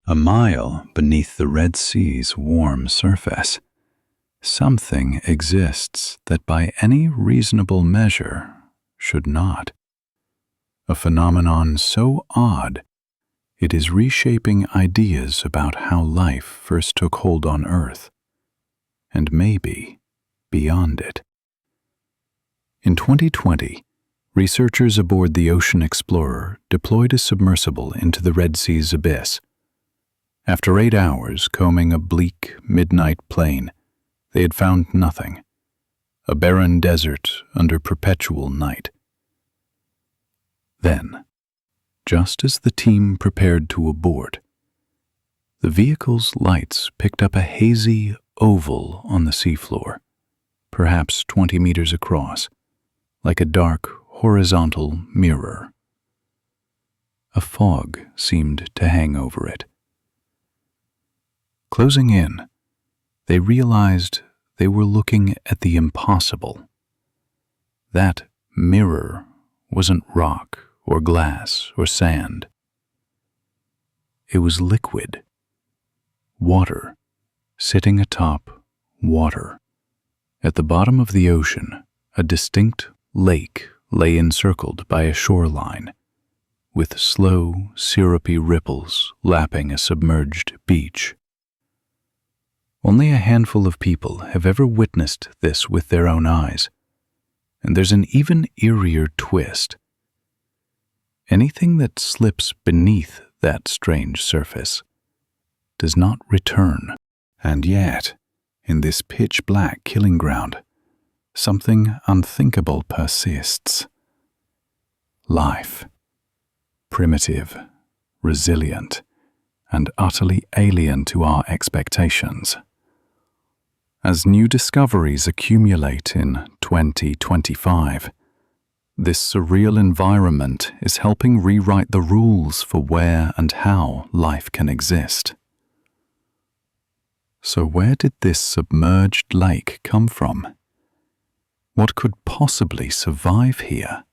A mile beneath the Red Sea's warm surface, something exists that by any reasonable measure should not. A phenomenon so odd, it is reshaping ideas about how life first took hold on Earth, and maybe beyond it. In 2020, researchers aboard the Ocean Explorer deployed a submersible into the Red Sea's abyss. After 8 hours combing a bleak, midnight plain, they had found nothing, a barren desert under perpetual night. Then, just as the team prepared to abort, the vehicle's lights picked up a hazy oval on the seafloor, perhaps 20 meters across, like a dark, horizontal mirror. A fog seemed to hang over it. Closing in, they realized they were looking at the impossible. That mirror wasn't rock or glass or sand. It was liquid. Water, sitting atop water. At the bottom of the ocean, a distinct lake lay encircled by a shoreline, with slow, syrupy ripples lapping a submerged beach. Only a handful of people have ever witnessed this with their own eyes, and there's an even eerier twist. Anything that slips beneath that strange surface does not return, and yet, in this pitch-black killing ground, something unthinkable persists. Life, primitive, resilient, and utterly alien to our expectations. As new discoveries accumulate in 2025, this surreal environment is helping rewrite the rules for where and how life can exist. So where did this submerged lake come from? What could possibly survive here?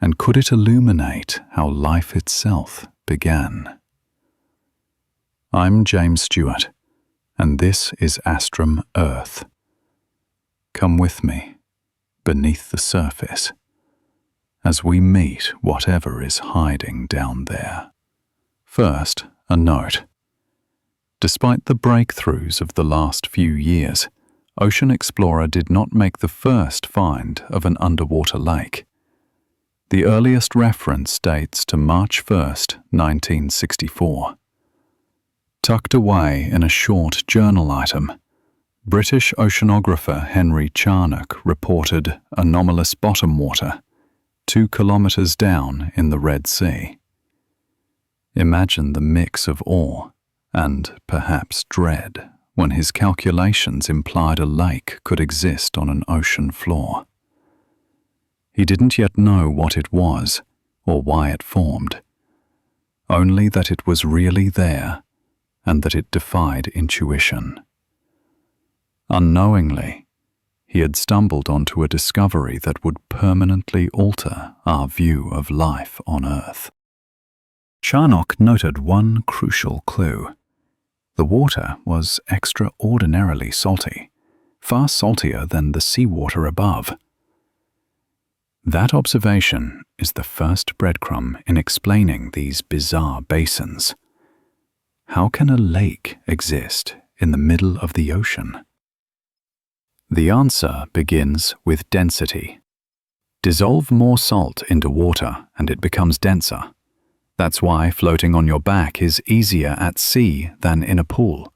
And could it illuminate how life itself began? I'm James Stewart, and this is Astrum Earth. Come with me, beneath the surface, as we meet whatever is hiding down there. First, a note. Despite the breakthroughs of the last few years, Ocean Explorer did not make the first find of an underwater lake. The earliest reference dates to March 1st, 1964. Tucked away in a short journal item, British oceanographer Henry Charnock reported anomalous bottom water 2 kilometers down in the Red Sea. Imagine the mix of awe and perhaps dread when his calculations implied a lake could exist on an ocean floor. He didn't yet know what it was or why it formed, only that it was really there and that it defied intuition. Unknowingly, he had stumbled onto a discovery that would permanently alter our view of life on Earth. Charnock noted one crucial clue. The water was extraordinarily salty, far saltier than the seawater above. That observation is the first breadcrumb in explaining these bizarre basins. How can a lake exist in the middle of the ocean? The answer begins with density. Dissolve more salt into water and it becomes denser. That's why floating on your back is easier at sea than in a pool.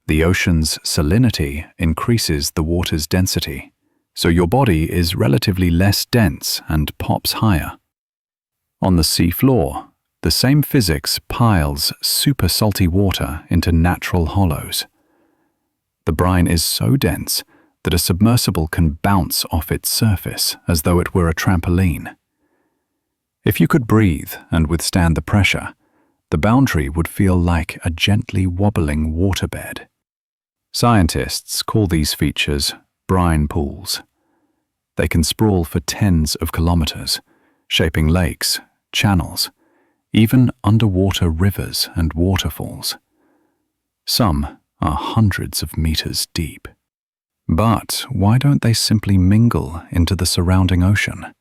The ocean's salinity increases the water's density, so your body is relatively less dense and pops higher. On the sea floor, the same physics piles super salty water into natural hollows. The brine is so dense that a submersible can bounce off its surface as though it were a trampoline. If you could breathe and withstand the pressure, the boundary would feel like a gently wobbling waterbed. Scientists call these features brine pools. They can sprawl for tens of kilometers, shaping lakes, channels, even underwater rivers and waterfalls. Some are hundreds of meters deep. But why don't they simply mingle into the surrounding ocean?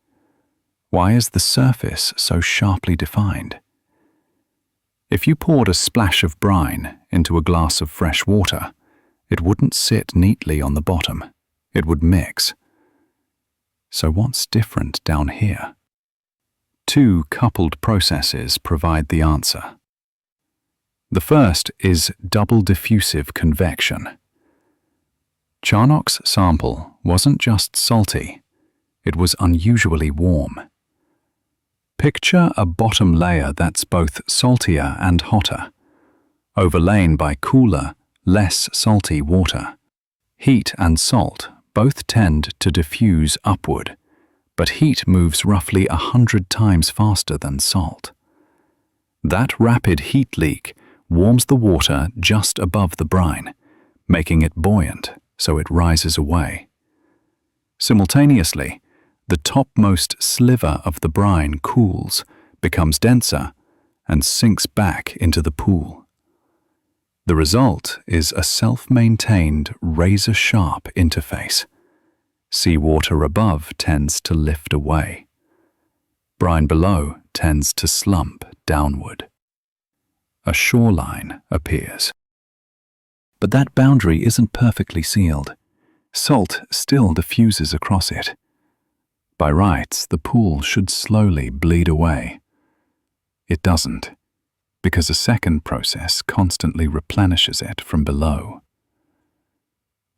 Why is the surface so sharply defined? If you poured a splash of brine into a glass of fresh water, it wouldn't sit neatly on the bottom. It would mix. So what's different down here? Two coupled processes provide the answer. The first is double diffusive convection. Charnock's sample wasn't just salty, it was unusually warm. Picture a bottom layer that's both saltier and hotter, overlain by cooler, less salty water. Heat and salt both tend to diffuse upward, but heat moves roughly 100 times faster than salt. That rapid heat leak warms the water just above the brine, making it buoyant so it rises away. Simultaneously, the topmost sliver of the brine cools, becomes denser, and sinks back into the pool. The result is a self-maintained, razor-sharp interface. Seawater above tends to lift away. Brine below tends to slump downward. A shoreline appears. But that boundary isn't perfectly sealed. Salt still diffuses across it. By rights, the pool should slowly bleed away. It doesn't, because a second process constantly replenishes it from below.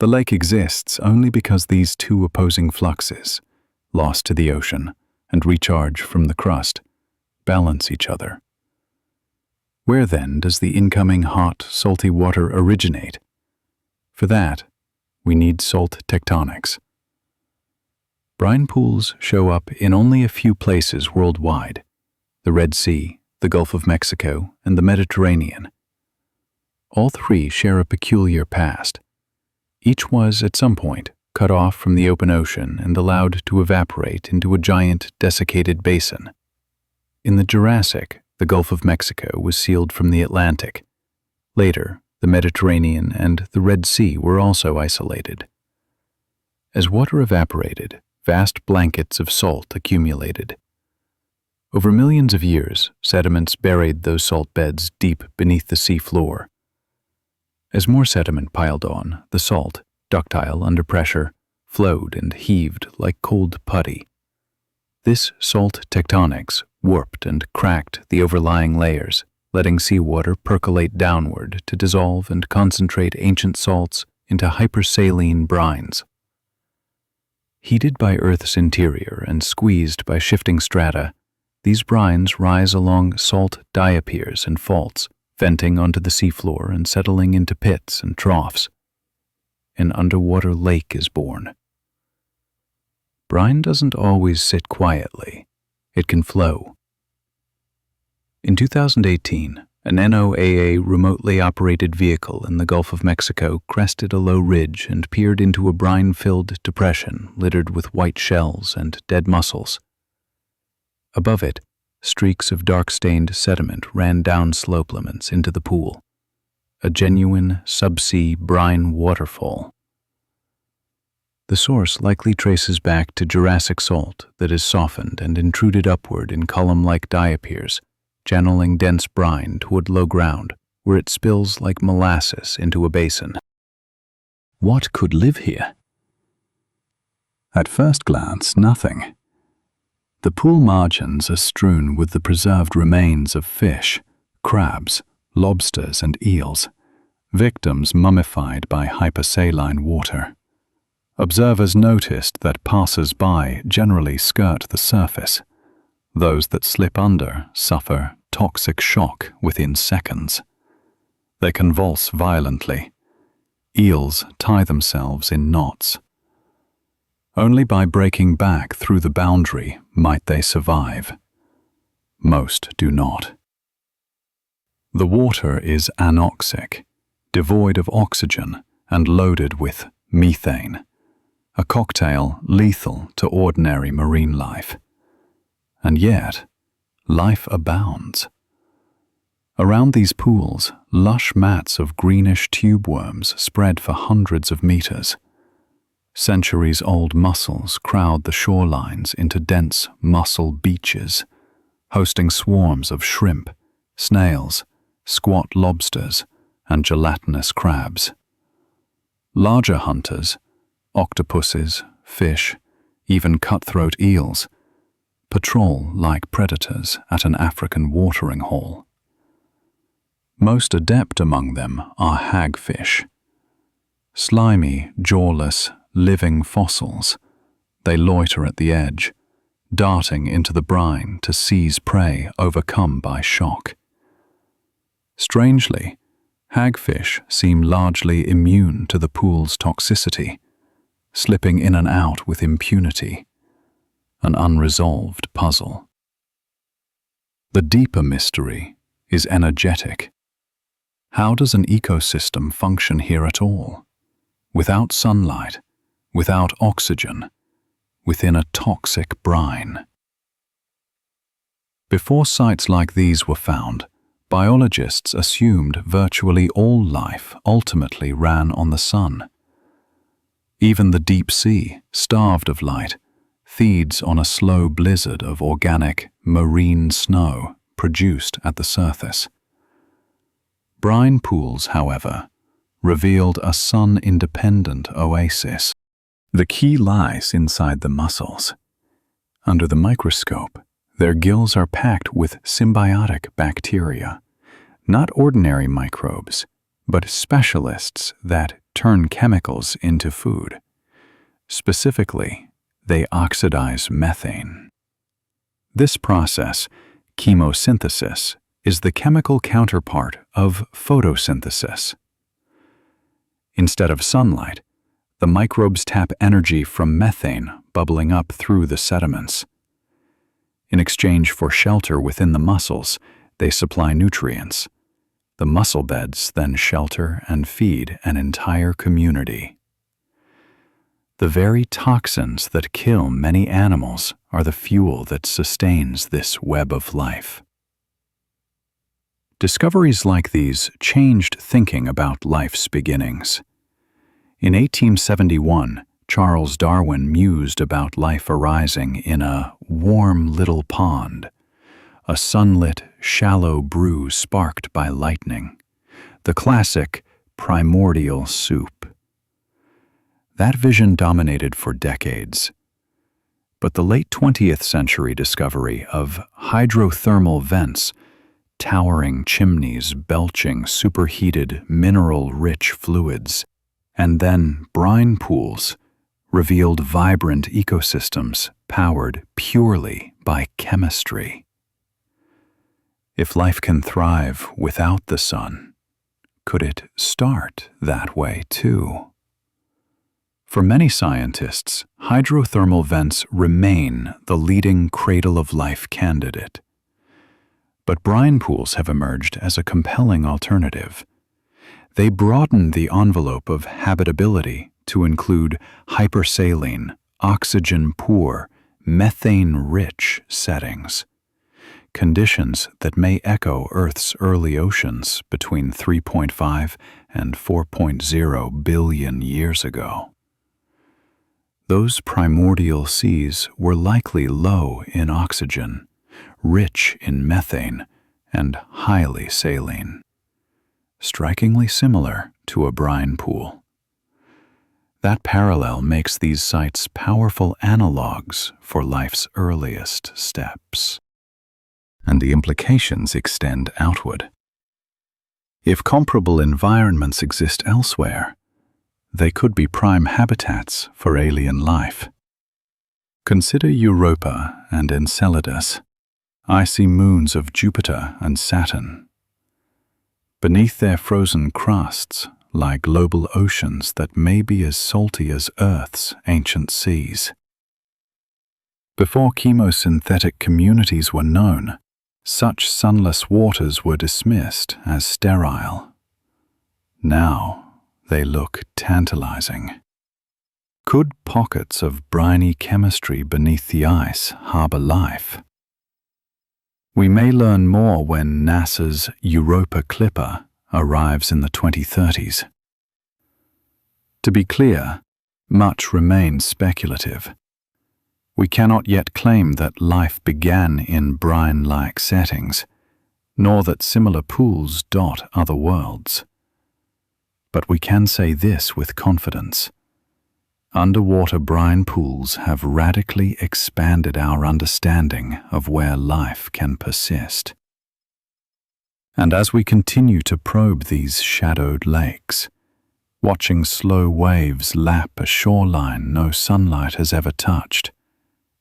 The lake exists only because these two opposing fluxes, lost to the ocean and recharge from the crust, balance each other. Where then does the incoming hot, salty water originate? For that, we need salt tectonics. Brine pools show up in only a few places worldwide: the Red Sea, the Gulf of Mexico, and the Mediterranean. All three share a peculiar past. Each was, at some point, cut off from the open ocean and allowed to evaporate into a giant, desiccated basin. In the Jurassic, the Gulf of Mexico was sealed from the Atlantic. Later, the Mediterranean and the Red Sea were also isolated. As water evaporated, vast blankets of salt accumulated. Over millions of years, sediments buried those salt beds deep beneath the sea floor. As more sediment piled on, the salt, ductile under pressure, flowed and heaved like cold putty. This salt tectonics warped and cracked the overlying layers, letting seawater percolate downward to dissolve and concentrate ancient salts into hypersaline brines. Heated by Earth's interior and squeezed by shifting strata, these brines rise along salt diapirs and faults, venting onto the seafloor and settling into pits and troughs. An underwater lake is born. Brine doesn't always sit quietly. It can flow. In 2018, an NOAA remotely operated vehicle in the Gulf of Mexico crested a low ridge and peered into a brine-filled depression littered with white shells and dead mussels. Above it, streaks of dark-stained sediment ran down slope limits into the pool, a genuine subsea brine waterfall. The source likely traces back to Jurassic salt that is softened and intruded upward in column-like diapirs, channeling dense brine toward low ground, where it spills like molasses into a basin. What could live here? At first glance, nothing. The pool margins are strewn with the preserved remains of fish, crabs, lobsters, and eels, victims mummified by hypersaline water. Observers noticed that passers-by generally skirt the surface. Those that slip under suffer toxic shock within seconds. They convulse violently. Eels tie themselves in knots. Only by breaking back through the boundary might they survive. Most do not. The water is anoxic, devoid of oxygen and loaded with methane, a cocktail lethal to ordinary marine life. And yet, life abounds. Around these pools, lush mats of greenish tube worms spread for hundreds of meters. Centuries-old mussels crowd the shorelines into dense mussel beaches, hosting swarms of shrimp, snails, squat lobsters, and gelatinous crabs. Larger hunters, octopuses, fish, even cutthroat eels, patrol like predators at an African watering hole. Most adept among them are hagfish. Slimy, jawless, living fossils, they loiter at the edge, darting into the brine to seize prey overcome by shock. Strangely, hagfish seem largely immune to the pool's toxicity, slipping in and out with impunity, an unresolved puzzle. The deeper mystery is energetic. How does an ecosystem function here at all? Without sunlight, without oxygen, within a toxic brine. Before sites like these were found, biologists assumed virtually all life ultimately ran on the sun. Even the deep sea, starved of light, feeds on a slow blizzard of organic, marine snow produced at the surface. Brine pools, however, revealed a sun-independent oasis. The key lies inside the mussels. Under the microscope, their gills are packed with symbiotic bacteria, not ordinary microbes, but specialists that turn chemicals into food. Specifically, they oxidize methane. This process, chemosynthesis, is the chemical counterpart of photosynthesis. Instead of sunlight, the microbes tap energy from methane bubbling up through the sediments. In exchange for shelter within the mussels, they supply nutrients. The mussel beds then shelter and feed an entire community. The very toxins that kill many animals are the fuel that sustains this web of life. Discoveries like these changed thinking about life's beginnings. In 1871, Charles Darwin mused about life arising in a warm little pond, a sunlit, shallow brew sparked by lightning, the classic primordial soup. That vision dominated for decades. But the late 20th century discovery of hydrothermal vents, towering chimneys belching superheated, mineral-rich fluids, and then brine pools, revealed vibrant ecosystems powered purely by chemistry. If life can thrive without the sun, could it start that way too? For many scientists, hydrothermal vents remain the leading cradle-of-life candidate. But brine pools have emerged as a compelling alternative. They broaden the envelope of habitability to include hypersaline, oxygen-poor, methane-rich settings, conditions that may echo Earth's early oceans between 3.5 and 4.0 billion years ago. Those primordial seas were likely low in oxygen, rich in methane, and highly saline, strikingly similar to a brine pool. That parallel makes these sites powerful analogs for life's earliest steps. And the implications extend outward. If comparable environments exist elsewhere, they could be prime habitats for alien life. Consider Europa and Enceladus, icy moons of Jupiter and Saturn. Beneath their frozen crusts lie global oceans that may be as salty as Earth's ancient seas. Before chemosynthetic communities were known, such sunless waters were dismissed as sterile. Now, they look tantalizing. Could pockets of briny chemistry beneath the ice harbor life? We may learn more when NASA's Europa Clipper arrives in the 2030s. To be clear, much remains speculative. We cannot yet claim that life began in brine-like settings, nor that similar pools dot other worlds. But we can say this with confidence. Underwater brine pools have radically expanded our understanding of where life can persist. And as we continue to probe these shadowed lakes, watching slow waves lap a shoreline no sunlight has ever touched,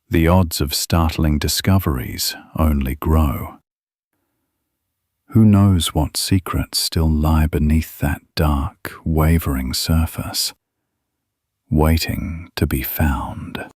the odds of startling discoveries only grow. Who knows what secrets still lie beneath that dark, wavering surface, waiting to be found?